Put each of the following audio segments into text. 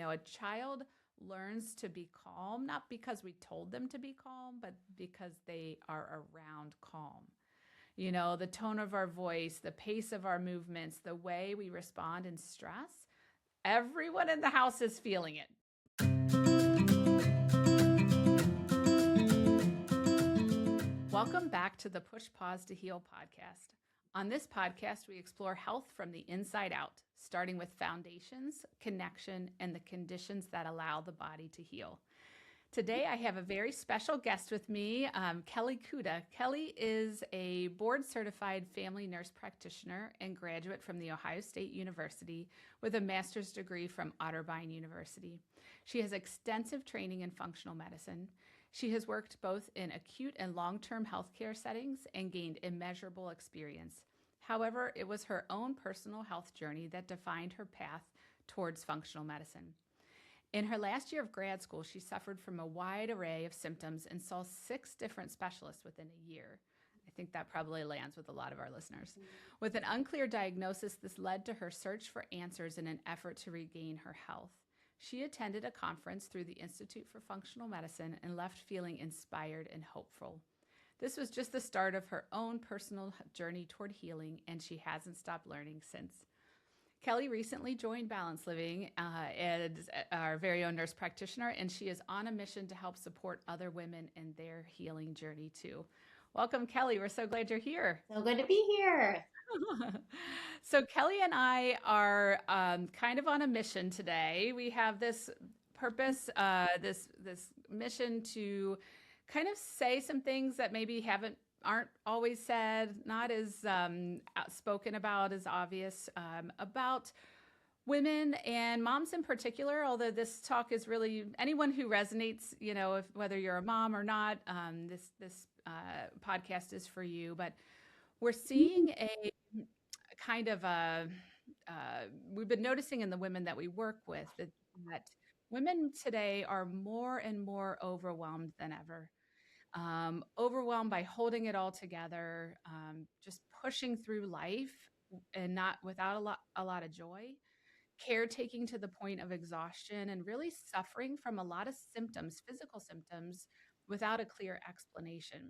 a child learns to be calm, not because we told them to be calm, but because they are around calm. The tone of our voice, the pace of our movements, the way we respond in stress, everyone in the house is feeling it. Welcome back to the Push Pause to Heal podcast. On this podcast, we explore health from the inside out, starting with foundations, connection, and the conditions that allow the body to heal. Today, I have a very special guest with me, Kelli Cuda. Kelli is a board-certified family nurse practitioner and graduate from The Ohio State University with a master's degree from Otterbein University. She has extensive training in functional medicine. She has worked both in acute and long-term healthcare settings and gained immeasurable experience. However, it was her own personal health journey that defined her path towards functional medicine. In her last year of grad school, she suffered from a wide array of symptoms and saw 6 different specialists within a year. I think that probably lands with a lot of our listeners. With an unclear diagnosis, this led to her search for answers in an effort to regain her health. She attended a conference through the Institute for Functional Medicine and left feeling inspired and hopeful. This was just the start of her own personal journey toward healing, and she hasn't stopped learning since. Kelli recently joined Balance Living as our very own nurse practitioner, and she is on a mission to help support other women in their healing journey too. Welcome, Kelli. We're so glad you're here. So good to be here. So Kelli and I are kind of on a mission today. We have this purpose, this mission to kind of say some things that maybe aren't always said, not as spoken about as obvious, about women and moms in particular. Although this talk is really anyone who resonates, whether you're a mom or not, this podcast is for you. But we're seeing a kind of we've been noticing in the women that we work with that women today are more and more overwhelmed than ever. Overwhelmed by holding it all together, just pushing through life and not without a lot of joy, caretaking to the point of exhaustion, and really suffering from a lot of symptoms, physical symptoms, without a clear explanation.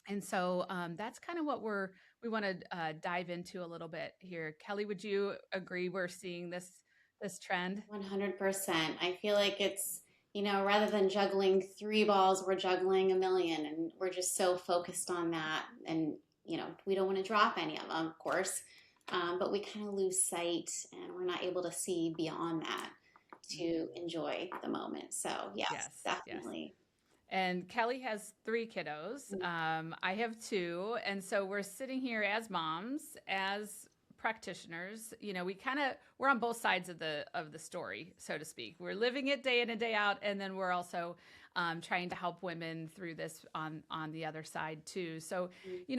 And so that's kind of what we want to dive into a little bit here. Kelli, would you agree we're seeing this trend? 100%. I feel like it's, rather than juggling 3 balls, we're juggling a million, and we're just so focused on that. And, we don't want to drop any of them, of course, but we kind of lose sight and we're not able to see beyond that to enjoy the moment. So, yes, definitely. Yes. And Kelli has 3 kiddos. I have 2. And so we're sitting here as moms, as practitioners. We're on both sides of the story, so to speak. We're living it day in and day out. And then we're also trying to help women through this on the other side too. So,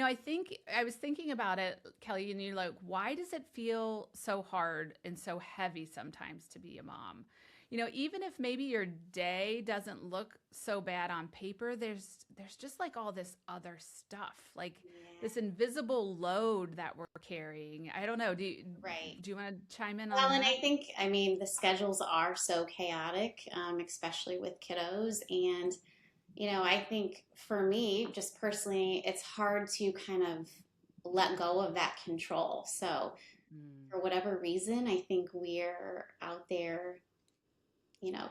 I think I was thinking about it, Kelli, and you're like, why does it feel so hard and so heavy sometimes to be a mom? Even if maybe your day doesn't look so bad on paper, there's just like all this other stuff, like this invisible load that we're carrying. I don't know. Do you want to chime in on that? And I think, the schedules are so chaotic, especially with kiddos. And, I think for me, just personally, it's hard to kind of let go of that control. So for whatever reason, I think we're out there,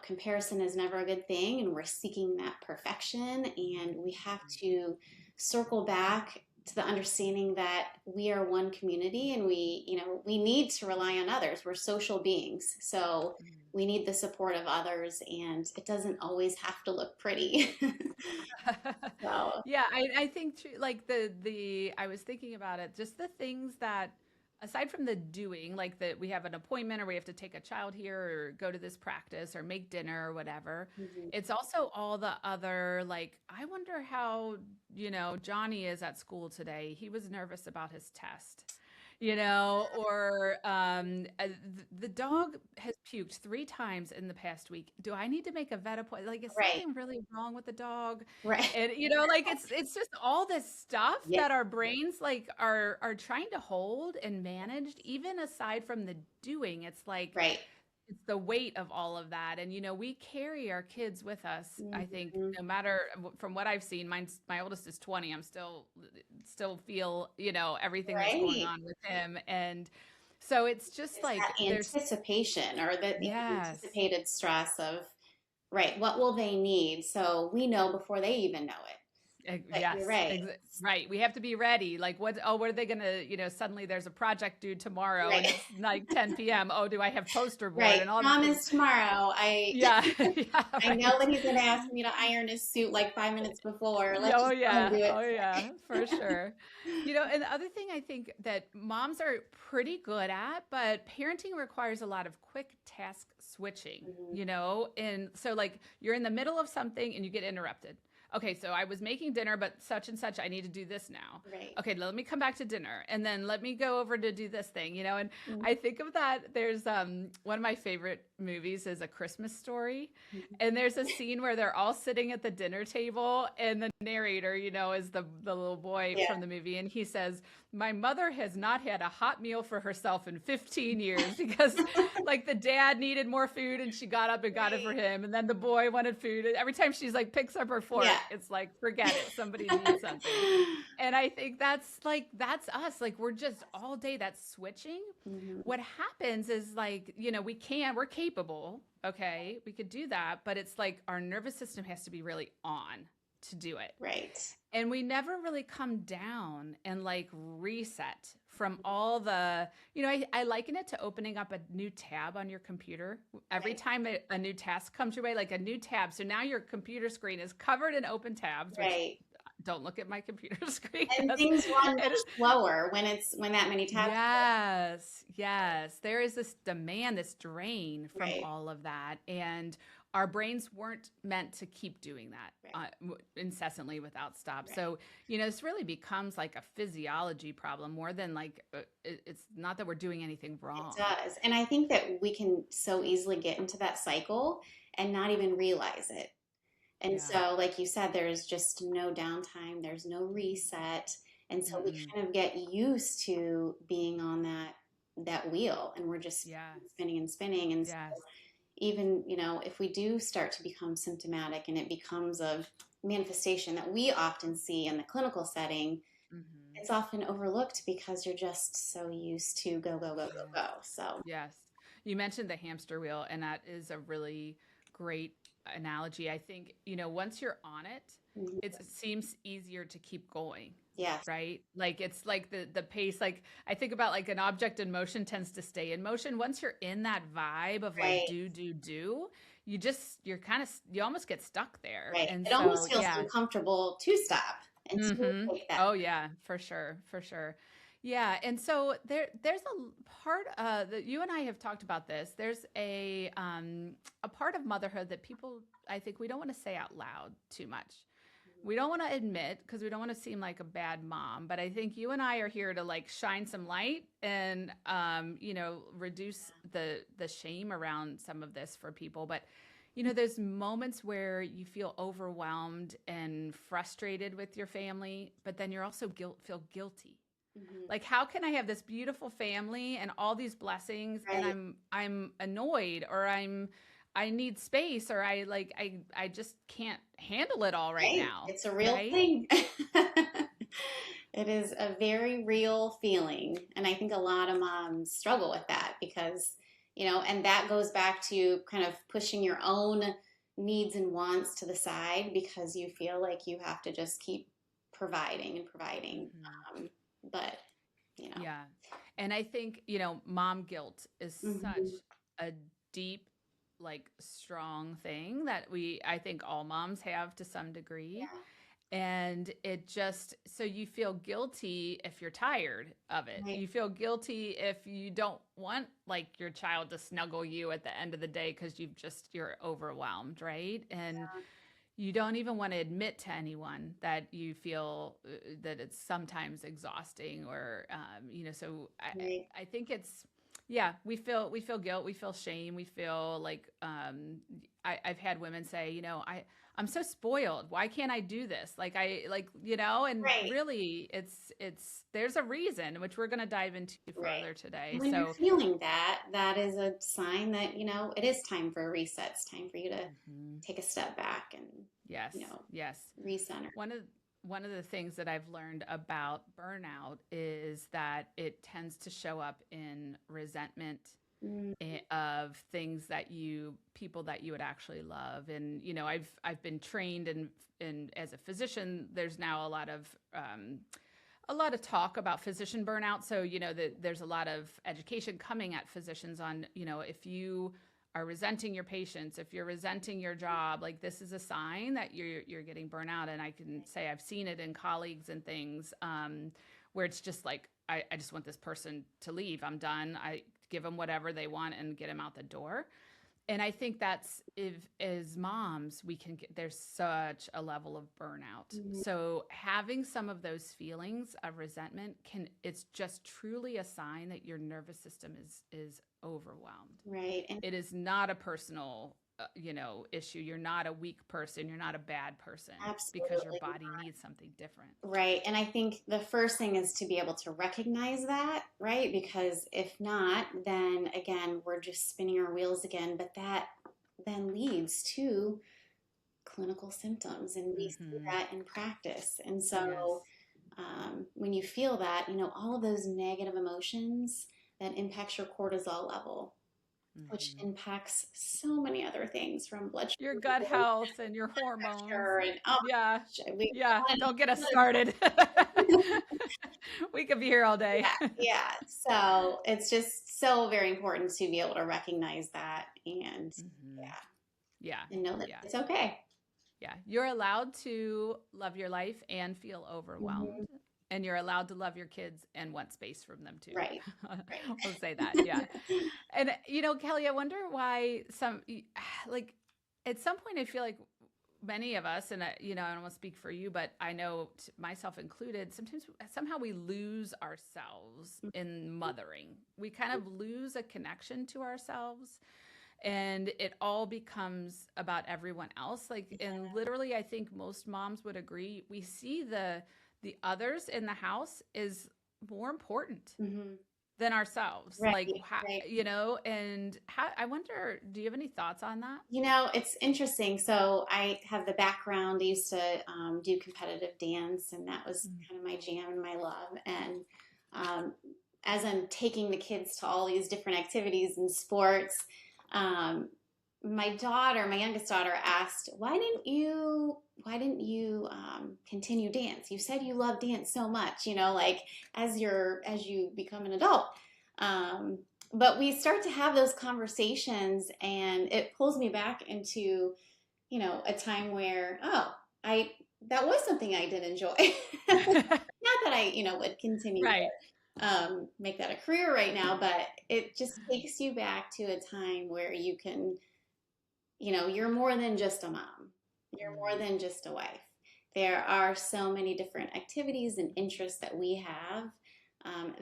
comparison is never a good thing, and we're seeking that perfection, and we have to circle back to the understanding that we are one community, and we need to rely on others. We're social beings, so we need the support of others, and it doesn't always have to look pretty. So. Yeah, I think like I was thinking about it, just the things that, aside from the doing, like that we have an appointment or we have to take a child here or go to this practice or make dinner or whatever, it's also all the other, like, I wonder how, Johnny is at school today. He was nervous about his test. Or the dog has puked 3 times in the past week. Do I need to make a vet appointment? Like, is something really wrong with the dog? Right. And, like, it's just all this stuff that our brains like are trying to hold and manage, even aside from the doing. It's like, it's the weight of all of that. And, we carry our kids with us, I think, Mhm. no matter from what I've seen, my oldest is 20. I'm still feel, everything that's going Right. on with him. And so it's just It's like, that anticipation or the yes. anticipated stress of, right, what will they need? So we know before they even know it. But you're Yes, right. right. We have to be ready. Like, what are they gonna, suddenly there's a project due tomorrow and Right. it's like 10 p.m. Oh, do I have poster board Right. and all these things? Promise tomorrow. Yeah, yeah, I know right. that he's gonna ask me to iron his suit like 5 minutes before. Yeah, Let's oh just go and yeah, do it oh yeah, for today. sure. And the other thing I think that moms are pretty good at, but parenting requires a lot of quick task switching, Mhm. and so like you're in the middle of something and you get interrupted. Okay, so I was making dinner, but such and such, I need to do this now. Right. Okay, let me come back to dinner and then let me go over to do this thing, and Mhm. I think of that. There's one of my favorite movies is A Christmas Story. Mhm. And there's a scene where they're all sitting at the dinner table, and the narrator, is the little boy Yeah. from the movie, and he says, "My mother has not had a hot meal for herself in 15 years because, like, the dad needed more food, and she got up and got it for Right. him, and then the boy wanted food. And every time she's like picks up her Yeah. fork, it's like, forget it, somebody needs something." And I think that's us. Like, we're just all day that's switching. Mhm. What happens is, like, we're capable, okay, we could do that, but it's like our nervous system has to be really on to do it. Right. And we never really come down and like reset from all the, I liken it to opening up a new tab on your computer. Every Right. time a new task comes your way, like a new tab. So now your computer screen is covered in open tabs, which Right. don't look at my computer screen. And things run much It slower when that many tabs are Yes, yes. There is this demand, this drain open. from Right. all of that. And our brains weren't meant to keep doing that Right. incessantly without stop. Right. So, this really becomes like a physiology problem more than like, it's not that we're doing anything It wrong. does. And I think that we can so easily get into that cycle and not even realize it. And Yeah. so, like you said, there's just no downtime, there's no reset. And so we Mm-mm. kind of get used to being on that wheel and we're just Yeah. spinning and spinning. And so Yes. even, if we do start to become symptomatic and it becomes a manifestation that we often see in the clinical setting, Hmm. it's often overlooked because you're just so used to go, go, go, go, Yes. go. So, Yes. You mentioned the hamster wheel, and that is a really great analogy. I think, once you're on it, mhm, it seems easier to keep going, yes, right? Like, it's like the pace. Like, I think about like an object in motion tends to stay in motion. Once you're in that vibe of like right, do, you almost get stuck there. right. And It so, almost feels yeah. uncomfortable to stop and to Mhm. take that. Oh yeah, for sure, for sure. Yeah, and so there's part that you and I have talked about this. There's a part of motherhood that people, I think, we don't want to say out loud too much. We don't want to admit because we don't want to seem like a bad mom, but I think you and I are here to like shine some light and reduce the shame around some of this for people. But there's moments where you feel overwhelmed and frustrated with your family, but then you're also feel guilty. Mhm, Like, how can I have this beautiful family and all these blessings, and right, I'm annoyed, or I need space, or I just can't handle it all right right. now, It's a real right? thing. It is a very real feeling. And I think a lot of moms struggle with that because, and that goes back to kind of pushing your own needs and wants to the side because you feel like you have to just keep providing and providing. Mhm. Um, but, you know, Yeah. And I think, mom guilt is such mhm, a deep, like, strong thing that I think all moms have to some degree. yeah, And it just, so you feel guilty if you're tired of it. right. You feel guilty if you don't want like your child to snuggle you at the end of the day because you're overwhelmed, right? And you don't even want to admit to anyone that you feel that it's sometimes exhausting or, so Right. I think it's Yeah, we feel guilt, we feel shame, we feel like I've had women say, I'm so spoiled. Why can't I do this? And Right. really it's there's a reason, which we're going to dive into Right. further today. And when you're So, feeling that, that is a sign that, it is time for a reset. It's time for you to mhm. take a step back and, Yes, yes. recenter. One of one of the things that I've learned about burnout is that it tends to show up in resentment Mm, of things that people that you would actually love. And I've been trained in as a physician. There's now a lot of talk about physician burnout. So there's a lot of education coming at physicians on if you are resenting your patients, if you're resenting your job, like this is a sign that you're getting burnout. And I can say I've seen it in colleagues and things where it's just like I just want this person to leave. I'm done. I give them whatever they want and get them out the door. And I think that's if as moms we can get there's such a level of burnout. mhm. So having some of those feelings of resentment it's just truly a sign that your nervous system is overwhelmed. Right. And It is not a personal issue. You're not a weak person, you're not a bad person because your absolutely. body needs something different. Right. And I think the first thing is to be able to recognize that, right? Because if not, then again, we're just spinning our wheels again. But that then leads to clinical symptoms, and we see Mhm. that in practice. And Yes. so when you feel that, all of those negative emotions, that impacts your cortisol level, which Mhm. impacts so many other things from blood Your sugar, gut health and your hormones. pressure, and oh Yeah. my gosh, we Yeah. go Don't get us on and started. on. We could be here all day. Yeah, yeah. So it's just so very important to be able to recognize that and Mhm. yeah, Yeah. and know that Yeah. it's okay. Yeah. You're allowed to love your life and feel overwhelmed. Mhm. And you're allowed to love your kids and want space from them too. Right, We'll say that. Yeah. right. And, Kelly, I wonder why like, at some point, I feel like many of us, and I don't want to speak for you, but I know myself included, sometimes somehow we lose ourselves in mothering. We kind of lose a connection to ourselves, and it all becomes about everyone else. Like, and literally, I think most moms would agree. We see the others in the house is more important Hmm. than ourselves. Right, Like, how, right. and how, I wonder, do you have any thoughts on that? It's interesting. So I have the background. I used to do competitive dance, and that was Mm. kind of my jam and my love. And um, as I'm taking the kids to all these different activities and sports, um, my youngest daughter, asked, "Why didn't you continue dance? You said you love dance so much, like as you become an adult." Um, but we start to have those conversations, and it pulls me back into a time where, oh, I that was something I did enjoy. Not that I would continue Right. to make that a career right now, but it just takes you back to a time where you can, you're more than just a mom, you're more Mm. than just a wife. There are so many different activities and interests that we have,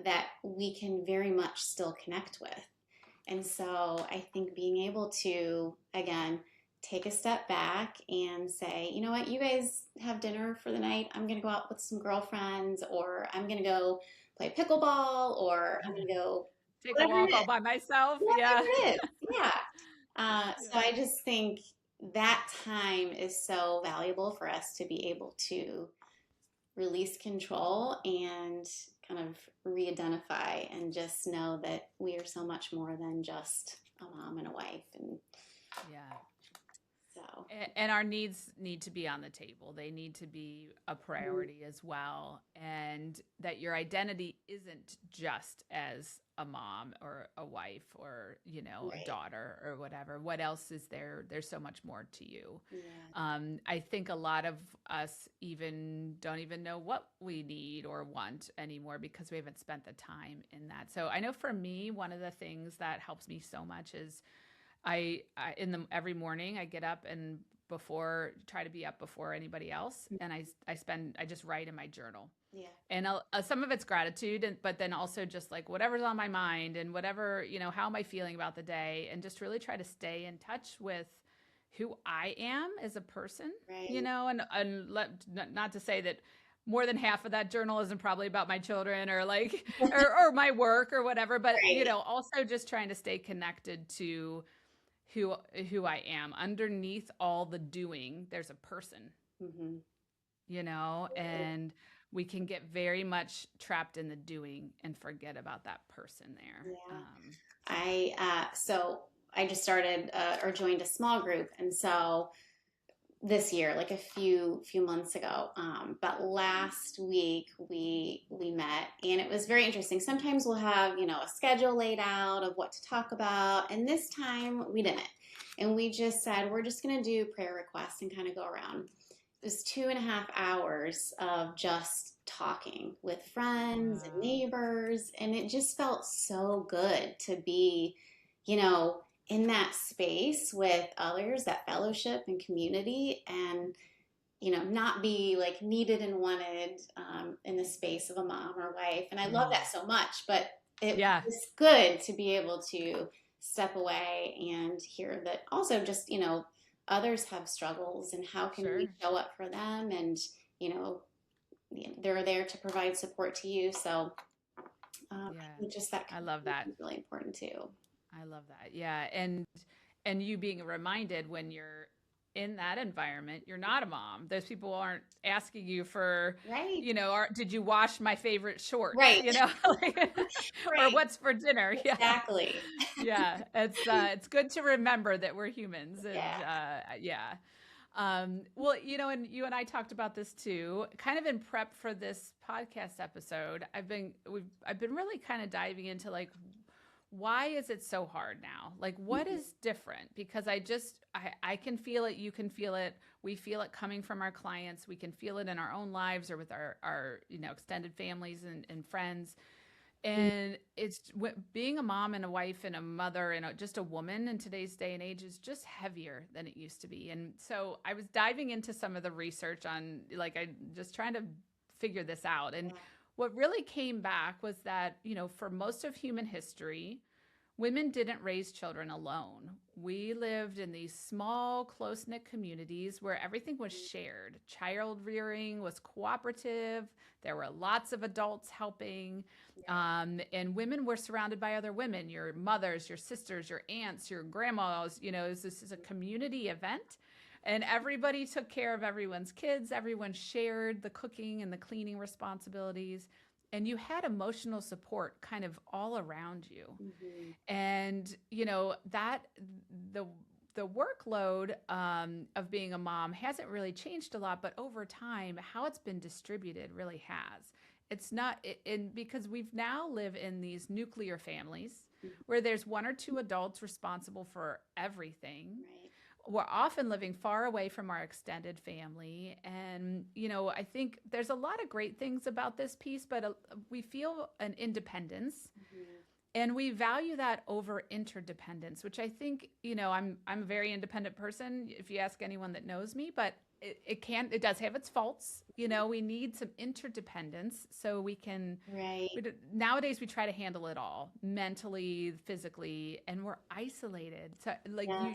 that we can very much still connect with. And so I think being able to, again, take a step back and say, you know what, you guys have dinner for the night. I'm going to go out with some girlfriends, or I'm going to go play pickleball, or I'm going to go Take a whatever it walk all is. by myself. Whatever Yeah. it is. Yeah. So Yeah. I just think that time is so valuable for us to be able to release control and kind of re-identify and just know that we are so much more than just a mom and a wife. And Yeah. so, And our needs need to be on the table. They need to be a mm, priority as well. And that your identity isn't just as a mom or a wife or, a right. daughter or whatever. What else is there? There's so much more to you. Yeah. I think a lot of us even don't even know what we need or want anymore because we haven't spent the time in that. So I know for me, one of the things that helps me so much is every morning I get up and try to be up before anybody else. And I just write in my journal. Yeah. And some of it's gratitude, but then also just like whatever's on my mind and whatever, how am I feeling about the day, and just really try to stay in touch with who I am as a person, Right. Not to say that more than half of that journal isn't probably about my children or like, or my work or whatever, but, Right. Also just trying to stay connected to who I am. Underneath all the doing, there's a person, Mm-hmm. and we can get very much trapped in the doing and forget about that person there. Yeah. So I just started or joined a small group, and so this year, like a few months ago, but last week we met, and it was very interesting. Sometimes we'll have a schedule laid out of what to talk about, and this time we didn't, and we just said we're just going to do prayer requests and kind of go around. It was 2.5 hours of just talking with friends and neighbors, and it just felt so good to be, in that space with others, that fellowship and community, and not be like needed and wanted in the space of a mom or wife. And I love that so much, but it's good to be able to step away and hear that also just others have struggles, and how can we show up for them, and they're there to provide support to you. So I think just that I love that. is really important too. I love that. Yeah. And you being reminded when you're in that environment, you're not a mom. Those people aren't asking you for, did you wash my favorite shorts? Right. Or what's for dinner? Yeah. Exactly. Yeah. It's good to remember that we're humans. And well, and you and I talked about this too, kind of in prep for this podcast episode. I've been really kind of diving into like, why is it so hard now? Like, what is different? Because I can feel it. You can feel it. We feel it coming from our clients. We can feel it in our own lives or with our extended families and friends. And it's being a mom and a wife and a mother and just a woman in today's day and age is just heavier than it used to be. And so I was diving into some of the research on I just trying to figure this out. And what really came back was that, for most of human history, women didn't raise children alone. We lived in these small, close-knit communities where everything was shared. Child rearing was cooperative. There were lots of adults helping. And women were surrounded by other women, your mothers, your sisters, your aunts, your grandmas. This is a community event. And everybody took care of everyone's kids. Everyone shared the cooking and the cleaning responsibilities. And you had emotional support kind of all around you. Mm-hmm. And, that the workload of being a mom hasn't really changed a lot, but over time, how it's been distributed really has. It's not, because we've now live in these nuclear families where there's one or two adults responsible for everything. Right. We're often living far away from our extended family. And, I think there's a lot of great things about this piece, but we feel an independence. Mm-hmm. And we value that over interdependence, which I think, I'm a very independent person, if you ask anyone that knows me, but it does have its faults. We need some interdependence so we can, nowadays we try to handle it all mentally, physically, and we're isolated. So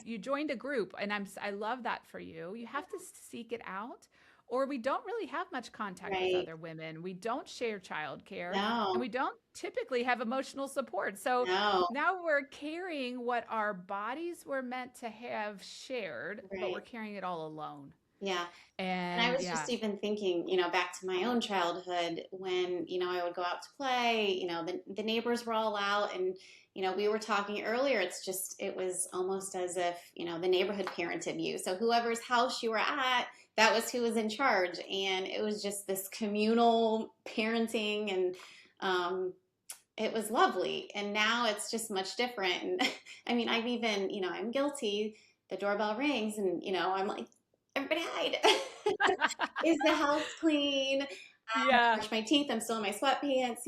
you joined a group, and I love that for you. You have to seek it out, or we don't really have much contact with other women. We don't share childcare, and we don't typically have emotional support. So now we're carrying what our bodies were meant to have shared, but we're carrying it all alone. Yeah. And I was just even thinking, back to my own childhood when, I would go out to play, the neighbors were all out, and, we were talking earlier, it was almost as if, the neighborhood parented you. So whoever's house you were at, that was who was in charge. And it was just this communal parenting, and it was lovely. And now it's just much different. And I mean, I've even, I'm guilty. The doorbell rings, and, I'm like, everybody hide. Is the house clean? I brush my teeth. I'm still in my sweatpants.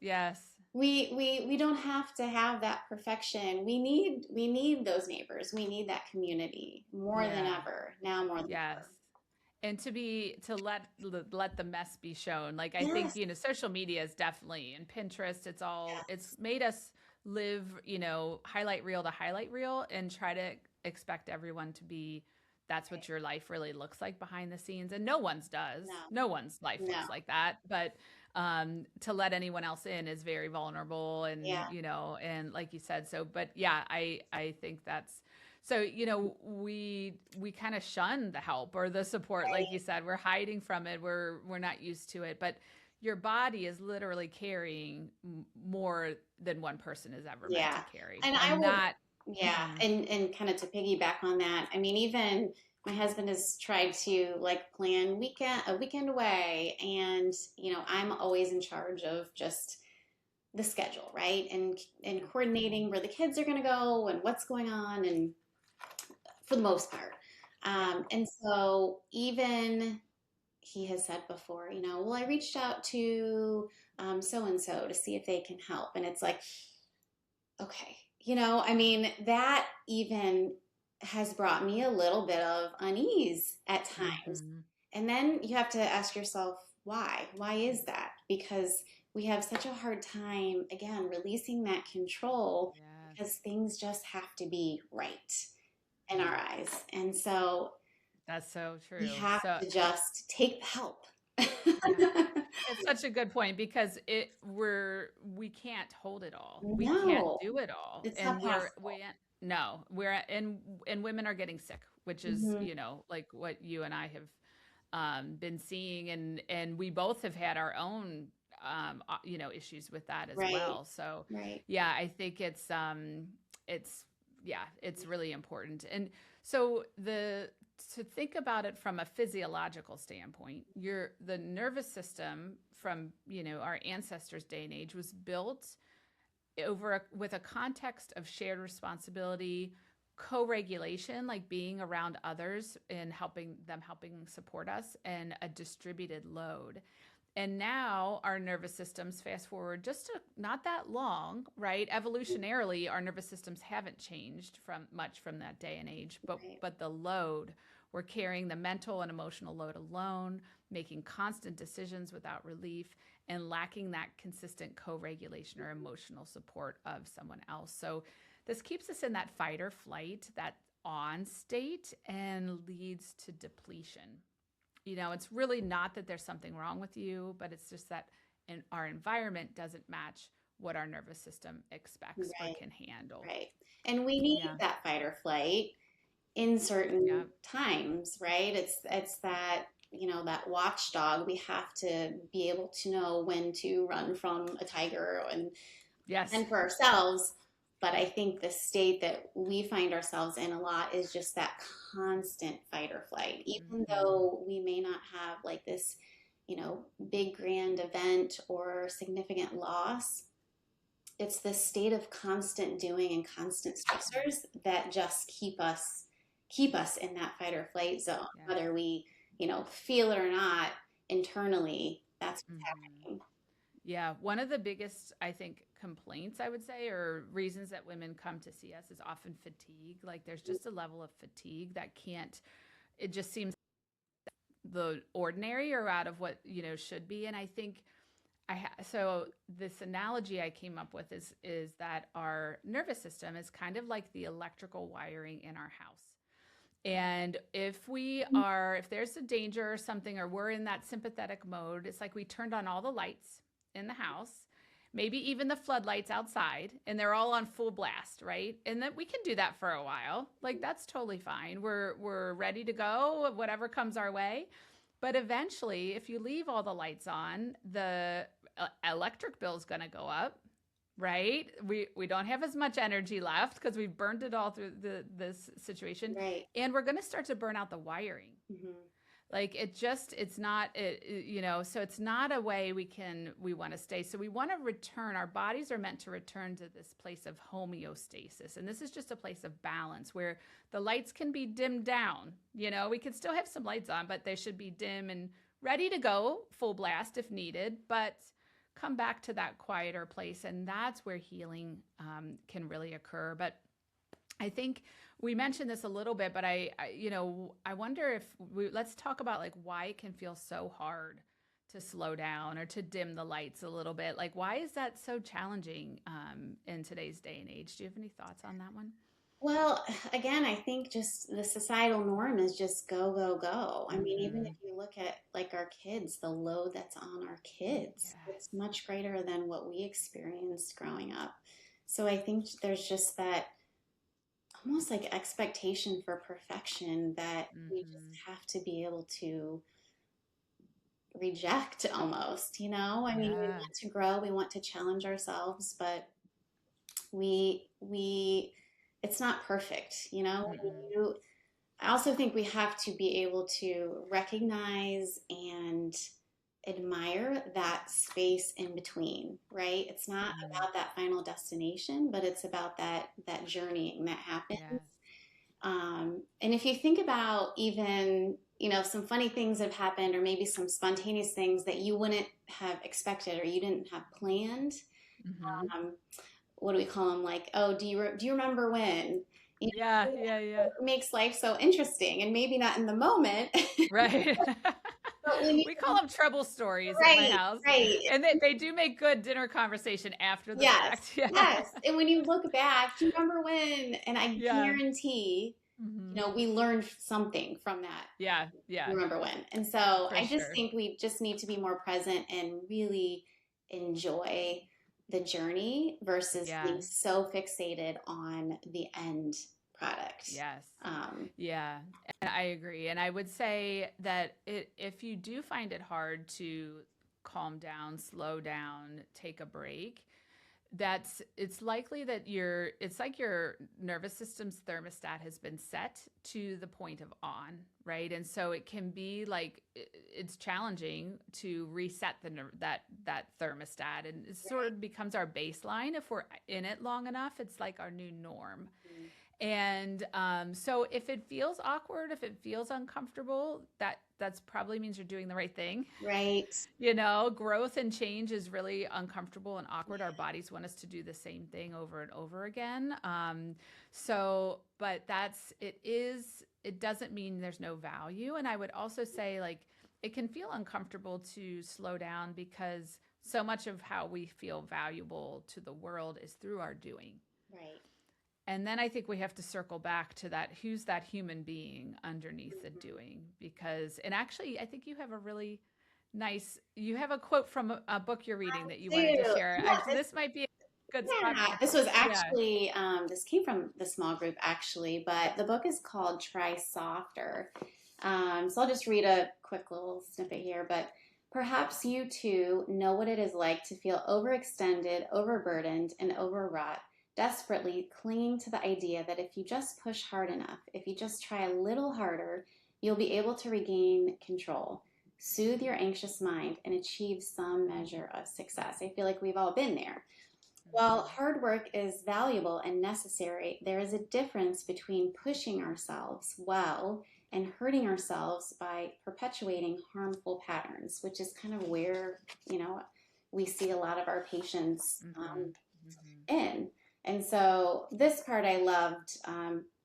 Yes. we don't have to have that perfection. We need those neighbors. We need that community more than Yeah. ever. Now more than Yes. ever. And to let the mess be shown. Like I think, Yes. social media is definitely, and Pinterest, it's Yes. made us live, highlight reel to highlight reel and try to expect everyone to be that's what Right. your life really looks like behind the scenes. And no one's does. No. No one's life No. looks like that. But to let anyone else in is very vulnerable and, Yeah. and like you said, so but yeah, I think that's so, we kind of shun the help or the support, like you Right. said. We're hiding from it. We're not used to it. But your body is literally carrying more than one person is ever meant to Yeah. carry, And I and would, that. yeah, Mhm. and kind of to piggyback on that, I mean, even my husband has tried to like plan a weekend away, and I'm always in charge of just the schedule, right? And coordinating where the kids are going to go and what's going on, and for the most part. Yeah. And so even he has said before, well, I reached out to so and so to see if they can help, and it's like, okay, I mean, that even has brought me a little bit of unease at times. Hmm. And then you have to ask yourself, why? Why is that? Because we have such a hard time, again, releasing that control Yes. because things just have to be right in our Yeah. eyes. And so That's so we true. have So to just take the help. yeah. It's such a good point because we can't hold it all. We can't No, do it all. it's not And possible. no, and women are getting sick, which is, Hmm. like what you and I have been seeing, and we both have had our own issues with that as Right, well. So right. yeah, I think it's yeah, it's really important. And so to think about it from a physiological standpoint, the nervous system from, our ancestors' day and age was built with a context of shared responsibility, co-regulation, like being around others and helping support us, and a distributed load. And now our nervous systems, fast forward just not that long, right? Evolutionarily, our nervous systems haven't changed from that day and age, but Right. the load, we're carrying the mental and emotional load alone, making constant decisions without relief, and lacking that consistent co-regulation or emotional support of someone else. So this keeps us in that fight or flight, that on state, and leads to depletion. It's really not that there's something wrong with you, but it's just that our environment doesn't match what our nervous system expects or Right, can handle. right. And we need Yeah. that fight or flight in Yeah. certain times, right? It's that, that watchdog. We have to be able to know when to run from a tiger Yes. and for ourselves. But I think the state that we find ourselves in a lot is just that constant fight or flight. Even Hmm. though we may not have like this, big grand event or significant loss, it's this state of constant doing and constant stressors that just keep us in that fight or flight zone, Yes. whether we feel it or not. Internally, that's what's Hmm. happening. Yeah. One of the biggest, I think, complaints, I would say, or reasons that women come to see us is often fatigue. Like there's just a level of fatigue that it just seems the ordinary or out of what, should be. And I think so this analogy I came up with is that our nervous system is kind of like the electrical wiring in our house. And if there's a danger or something, or we're in that sympathetic mode, it's like we turned on all the lights in the house, maybe even the floodlights outside, and they're all on full blast, right? And then we can do that for a while. Like that's totally fine. We're ready to go, whatever comes our way. But eventually, if you leave all the lights on, the electric bill is going to go up, right? We don't have as much energy left because we've burned it all through this situation, Right. and we're going to start to burn out the wiring. Hmm. Like it's not so it's not a way we want to stay. So we want to return. Our bodies are meant to return to this place of homeostasis, and this is just a place of balance where the lights can be dimmed down. We can still have some lights on, but they should be dim and ready to go full blast if needed, but come back to that quieter place. And that's where healing can really occur. But I think we mentioned this a little bit, but I wonder if let's talk about like why it can feel so hard to slow down or to dim the lights a little bit. Like, why is that so challenging in today's day and age? Do you have any thoughts on that one? Well, again, I think just the societal norm is just go, go, go. I mean, even if Hmm. you look at like our kids, the load that's on our kids, it's Yes. much greater than what we experienced growing up. So I think there's just that almost like expectation for perfection that we just Hmm. have to be able to reject almost, you know? I mean, we Yeah. want to grow, we want to challenge ourselves, but we it's not perfect, you know? Mm-mm. I also think we have to be able to recognize and admire that space in between, right? It's not Mm. about that final destination, but it's about that journeying that happens. Yes. And if you think about even, some funny things that have happened, or maybe some spontaneous things that you wouldn't have expected or you didn't have planned, Hmm. um, what do we call them? Like, oh, do you remember when? Yeah. Yeah. Yeah. It makes life so interesting, and maybe not in the moment, Right. but when you We call them trouble stories at my right, house. right, And they do make good dinner conversation after the yes, fact. Yeah. yes, and when you look back, do you remember when? And I Yeah. guarantee, Hmm. we learned something from that. Yeah. Yeah. Remember when. And so For I just sure. think we just need to be more present and really enjoy the journey versus Yeah. being so fixated on the end product. Yes. Um, Yeah. And I agree. And I would say that if you do find it hard to calm down, slow down, take a break, it's likely that it's like your nervous system's thermostat has been set to the point of on, right? And so it can be like it's challenging to reset that thermostat, and it sort of becomes our baseline. If we're in it long enough, it's like our new norm. And so if it feels awkward, if it feels uncomfortable, that's probably means you're doing the right thing. right. Growth and change is really uncomfortable and awkward. Our bodies want us to do the same thing over and over again. But it doesn't mean there's no value. And I would also say, like, it can feel uncomfortable to slow down because so much of how we feel valuable to the world is through our doing. Right. And then I think we have to circle back to that who's that human being underneath the Mhm. doing? And actually, I think you have a quote from a book you're reading that you Do wanted to yeah, share. this This might be a good spot yeah, for, this was yeah. actually this came from the small group actually, but the book is called Try Softer. So I'll just read a quick little snippet here, but perhaps you too know what it is like to feel overextended, overburdened, and overwrought, desperately clinging to the idea that if you just push hard enough, if you just try a little harder, you'll be able to regain control, soothe your anxious mind, and achieve some measure of success. I feel like we've all been there. While Mhm. hard work is valuable and necessary, there is a difference between pushing ourselves well and hurting ourselves by perpetuating harmful patterns, which is kind of where, we see a lot of our patients Mhm. Mhm. in. And so this part I loved.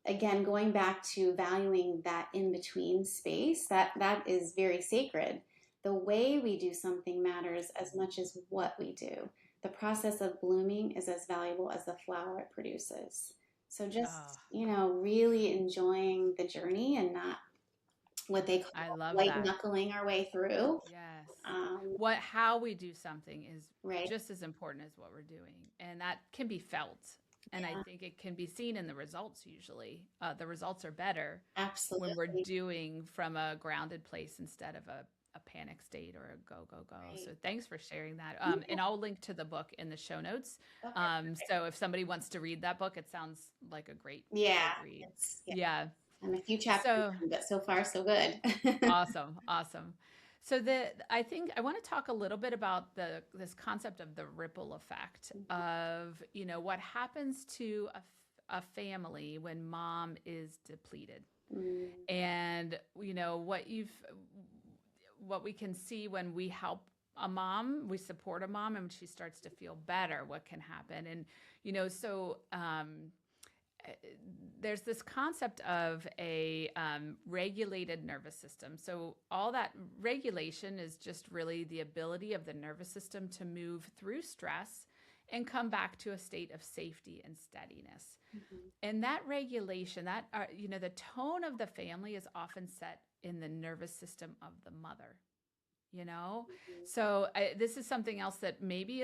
Again, going back to valuing that in between space, that is very sacred. The way we do something matters as much as what we do. The process of blooming is as valuable as the flower it produces. So Oh, just, really enjoying the journey and not what they I call love white that. knuckling our way through. Yes. Um, How we do something is right. just as important as what we're doing. And that can be felt. And I Yeah, think it can be seen in the results usually. The results are better when we're absolutely. doing from a grounded place instead of a panic state or a go, go, go. So Right. thanks for sharing that. Yeah. And I'll link to the book in the show notes. Okay. So if somebody wants to read that book, it sounds like a Yeah. great read. Yeah. Yeah. I'm a few chapters So in, but so far so good. awesome. Awesome. So I think I want to talk a little bit about this concept of the ripple effect of, what happens to a family when mom is depleted. Mm, And what we can see when we help a mom, we support a mom, and when she starts to feel better, what can happen? And, there's this concept of a regulated nervous system. So all that regulation is just really the ability of the nervous system to move through stress and come back to a state of safety and steadiness. And that regulation, the tone of the family is often set in the nervous system of the mother, So this is something else that maybe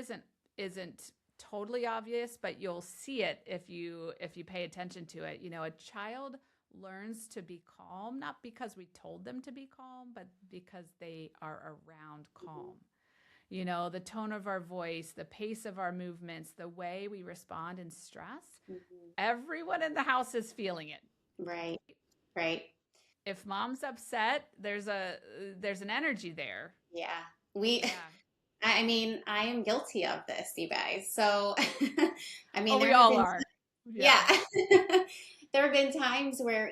isn't totally obvious, but you'll see it if you pay attention to it. A child learns to be calm, not because we told them to be calm, but because they are around calm. The tone of our voice, the pace of our movements, the way we respond in stress, everyone in the house is feeling it. Right. If mom's upset, there's an energy there. Yeah. I mean, I am guilty of this, you guys. So, I mean, we all are. Yeah. There have been times where,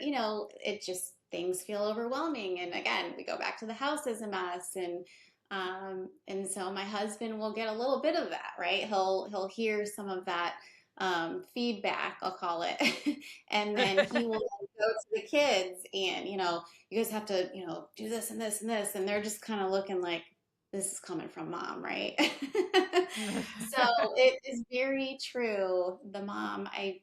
things feel overwhelming. And again, we go back to the house as a mess. And so my husband will get a little bit of that, right? He'll hear some of that feedback, I'll call it. And then he will go to the kids and, you guys have to, do this and this and this. And they're just kind of looking like, this is coming from mom, right? So it is very true. The mom, I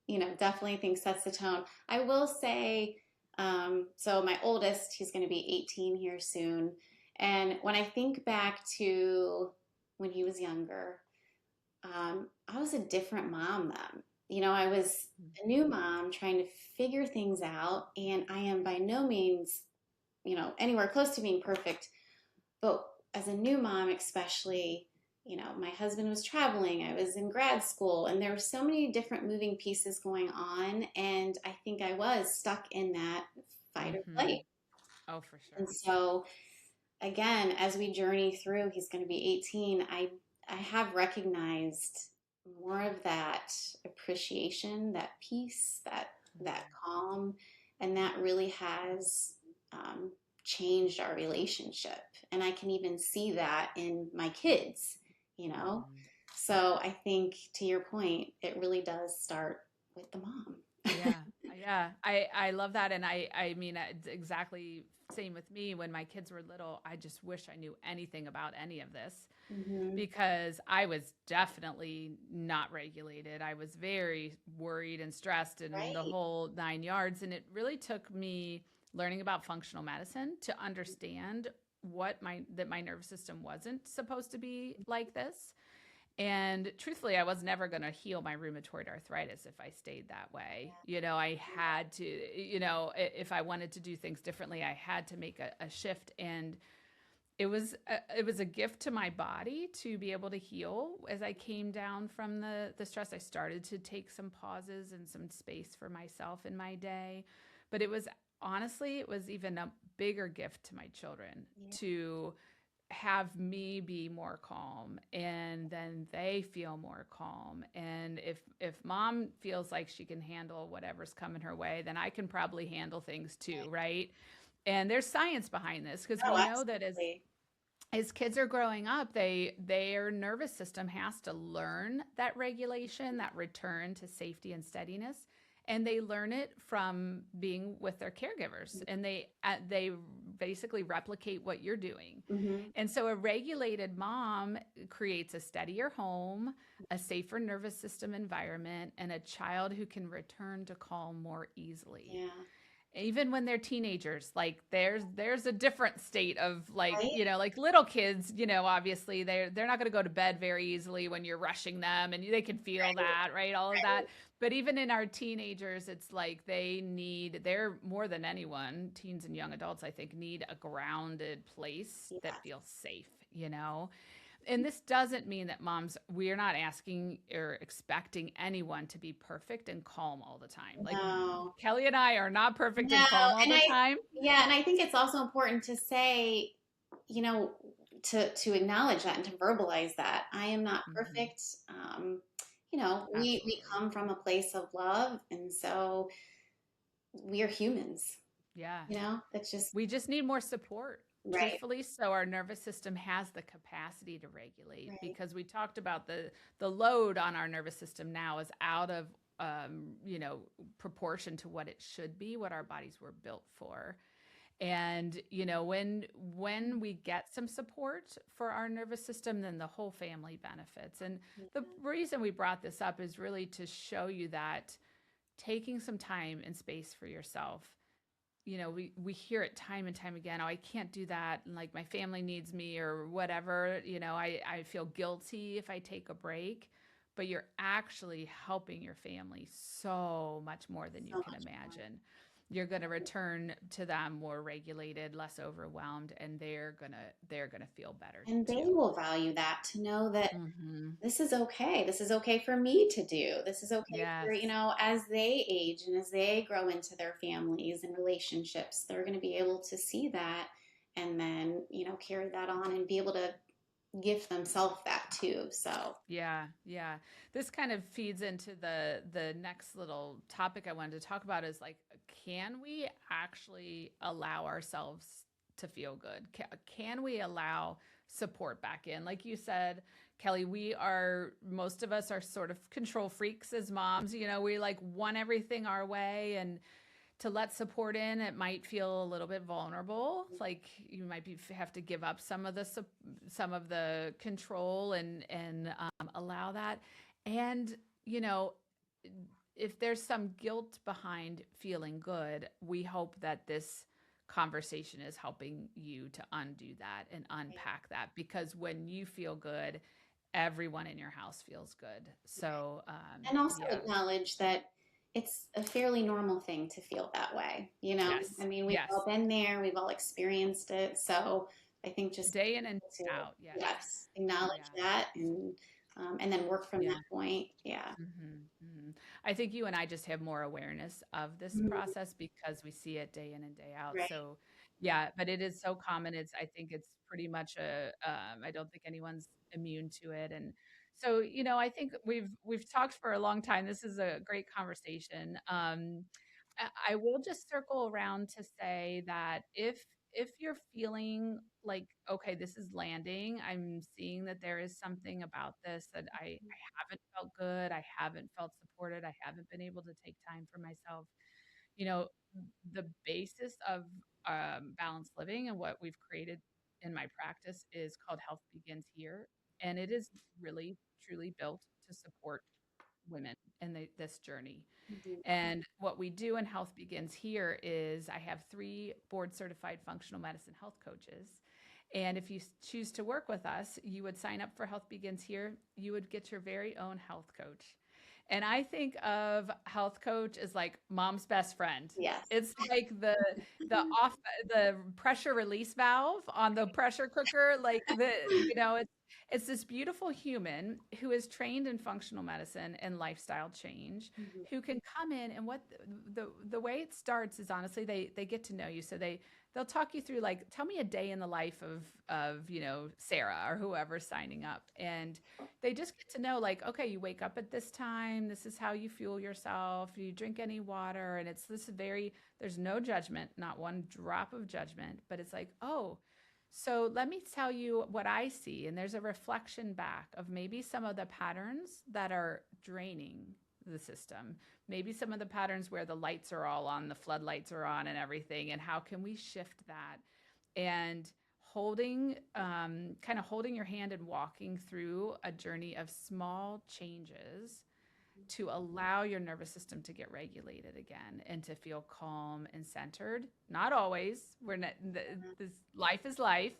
definitely think sets the tone. I will say, so my oldest, he's going to be 18 here soon. And when I think back to when he was younger, I was a different mom then. I was a new mom trying to figure things out, and I am by no means, anywhere close to being perfect. But as a new mom, especially, my husband was traveling, I was in grad school, and there were so many different moving pieces going on. And I think I was stuck in that fight or flight. Oh, for sure. And so, again, as we journey through, he's going to be 18, I have recognized more of that appreciation, that peace, that calm, and that really has changed our relationship. And I can even see that in my kids, So I think, to your point, it really does start with the mom. Yeah. I love that. And I mean, it's exactly same with me. When my kids were little, I just wish I knew anything about any of this because I was definitely not regulated. I was very worried and stressed and the whole 9 yards. And it really took me learning about functional medicine to understand that my nervous system wasn't supposed to be like this. And truthfully, I was never going to heal my rheumatoid arthritis if I stayed that way. I had to, if I wanted to do things differently, I had to make a shift. And it was a gift to my body to be able to heal. As I came down from the stress, I started to take some pauses and some space for myself in my day. But it was even a bigger gift to my children to have me be more calm, and then they feel more calm. And if mom feels like she can handle whatever's coming her way, then I can probably handle things too, right? And there's science behind this because we know that as kids are growing up, their nervous system has to learn that regulation, that return to safety and steadiness. And they learn it from being with their caregivers, and they basically replicate what you're doing. And so a regulated mom creates a steadier home, a safer nervous system environment, and a child who can return to calm more easily. Even when they're teenagers, like there's a different state of like little kids, obviously they're not going to go to bed very easily when you're rushing them, and they can feel that, right? All of that. But even in our teenagers, it's like they're more than anyone, teens and young adults, I think, need a grounded place that feels safe, And this doesn't mean that we're not asking or expecting anyone to be perfect and calm all the time. Like Kelli and I are not perfect and calm all the time. Yeah. And I think it's also important to say, to acknowledge that and to verbalize that I am not perfect. We come from a place of love. And so we are humans. Yeah. That's just, we just need more support. Right. truthfully, so our nervous system has the capacity to regulate, Right. because we talked about the load on our nervous system now is out of you know, proportion to what it should be, what our bodies were built for. And you know, when we get some support for our nervous system, then the whole family benefits. And Yeah. the reason we brought this up is really to show you that taking some time and space for yourself, you know, we hear it time and time again. Oh, I can't do that. And like my family needs me or whatever. You know, I feel guilty if I take a break, but you're actually helping your family so much more than you So can much more. imagine. You're going to return to them more regulated, less overwhelmed, and they're going to feel better And they too. will value that, to know that Mhm. this is okay. This is okay for me to do. This is okay for, Yes. as they age and as they grow into their families and relationships, they're going to be able to see that and then, carry that on and be able to give themselves that too. So, Yeah, yeah. This kind of feeds into the next little topic I wanted to talk about is like, can we actually allow ourselves to feel good? Can we allow support back in? Like you said, Kelly, most of us are sort of control freaks as moms. You know, we like want everything our way, and to let support in, it might feel a little bit vulnerable. Like you might have to give up some of the control and allow that. And you know, if there's some guilt behind feeling good, we hope that this conversation is helping you to undo that and unpack that, because when you feel good, everyone in your house feels good. So and also yeah. acknowledge that it's a fairly normal thing to feel that way. I Yes. mean, we've Yes. all been there, we've all experienced it. So I think just Day in and to, out. Yes. yes, acknowledge Yeah. that and then work from Yeah. that point. Yeah. I think you and I just have more awareness of this Mhm. process because we see it day in and day out. Right. So, yeah, but it is so common. I think it's pretty much I don't think anyone's immune to it. And so, you know, I think we've talked for a long time. This is a great conversation. I will just circle around to say that if you're feeling like, okay, this is landing, I'm seeing that there is something about this that I haven't felt good, I haven't felt supported, I haven't been able to take time for myself. You know, the basis of balanced living and what we've created in my practice is called Health Begins Here. And it is really, truly built to support women in this journey. Mhm. And what we do in Health Begins Here is I have 3 board certified functional medicine health coaches. And if you choose to work with us, you would sign up for Health Begins Here. You would get your very own health coach. And I think of health coach as like mom's best friend. Yes. It's like the off the pressure release valve on the pressure cooker. Like it's this beautiful human who is trained in functional medicine and lifestyle change, Mhm. who can come in, and what the way it starts is, honestly, they get to know you. So they'll talk you through, like, tell me a day in the life of Sarah or whoever's signing up. And they just get to know, like, okay, you wake up at this time, this is how you fuel yourself, do you drink any water? And it's this very, there's no judgment, not one drop of judgment, but it's like, oh, so let me tell you what I see. And there's a reflection back of maybe some of the patterns that are draining the system, maybe some of the patterns where the lights are all on, the floodlights are on and everything, and how can we shift that? And kind of holding your hand and walking through a journey of small changes to allow your nervous system to get regulated again and to feel calm and centered. Not always. We're not, this life is life,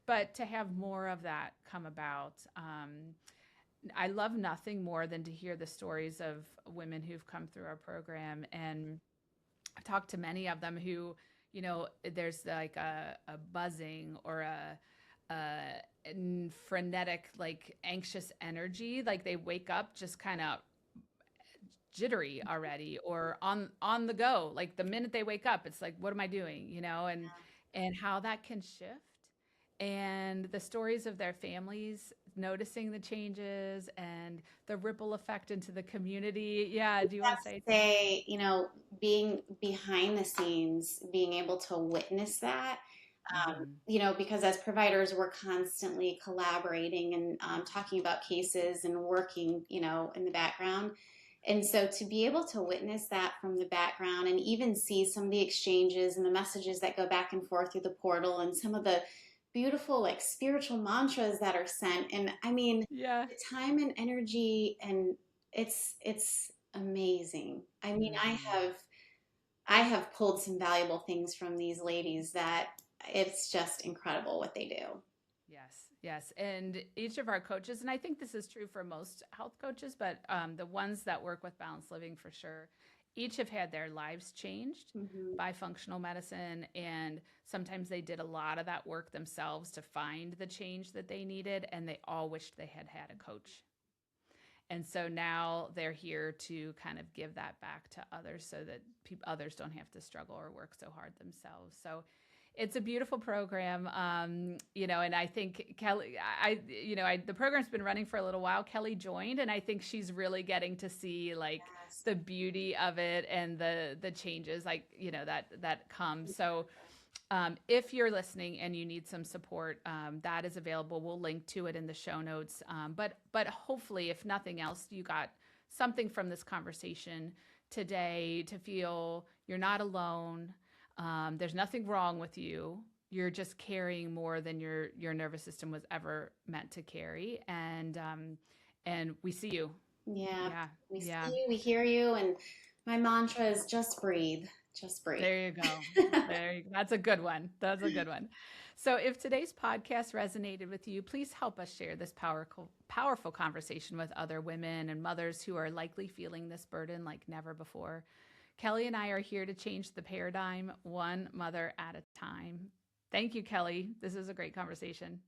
but to have more of that come about. I love nothing more than to hear the stories of women who've come through our program, and I've talked to many of them who, there's like a buzzing or a frenetic, like anxious energy. Like they wake up just kind of jittery already, or on the go. Like the minute they wake up, it's like, what am I doing? And how that can shift, and the stories of their families noticing the changes and the ripple effect into the community. Yeah, do you want to say something? Say, being behind the scenes, being able to witness that, Mm-hmm. Because as providers, we're constantly collaborating and talking about cases and working, in the background. And so to be able to witness that from the background and even see some of the exchanges and the messages that go back and forth through the portal and some of the beautiful, like, spiritual mantras that are sent. And I mean, Yeah. the time and energy, and it's amazing. I mean, Mm-hmm. I have pulled some valuable things from these ladies that it's just incredible what they do. Yes, yes. And each of our coaches, and I think this is true for most health coaches, but the ones that work with balanced living for sure, each have had their lives changed Hmm. by functional medicine. And sometimes they did a lot of that work themselves to find the change that they needed. And they all wished they had had a coach. And so now they're here to kind of give that back to others so that others don't have to struggle or work so hard themselves. So it's a beautiful program, and I think Kelli, the program's been running for a little while. Kelli joined, and I think she's really getting to see like Yes. the beauty of it and the changes, like that come. So if you're listening and you need some support, that is available. We'll link to it in the show notes. But hopefully, if nothing else, you got something from this conversation today to feel you're not alone. There's nothing wrong with you. You're just carrying more than your nervous system was ever meant to carry, and we see you. Yeah. Yeah, We see yeah. you, we hear you, and my mantra is just breathe. Just breathe. There you go. That's a good one. That's a good one. So, if today's podcast resonated with you, please help us share this powerful conversation with other women and mothers who are likely feeling this burden like never before. Kelli and I are here to change the paradigm one mother at a time. Thank you, Kelli. This is a great conversation.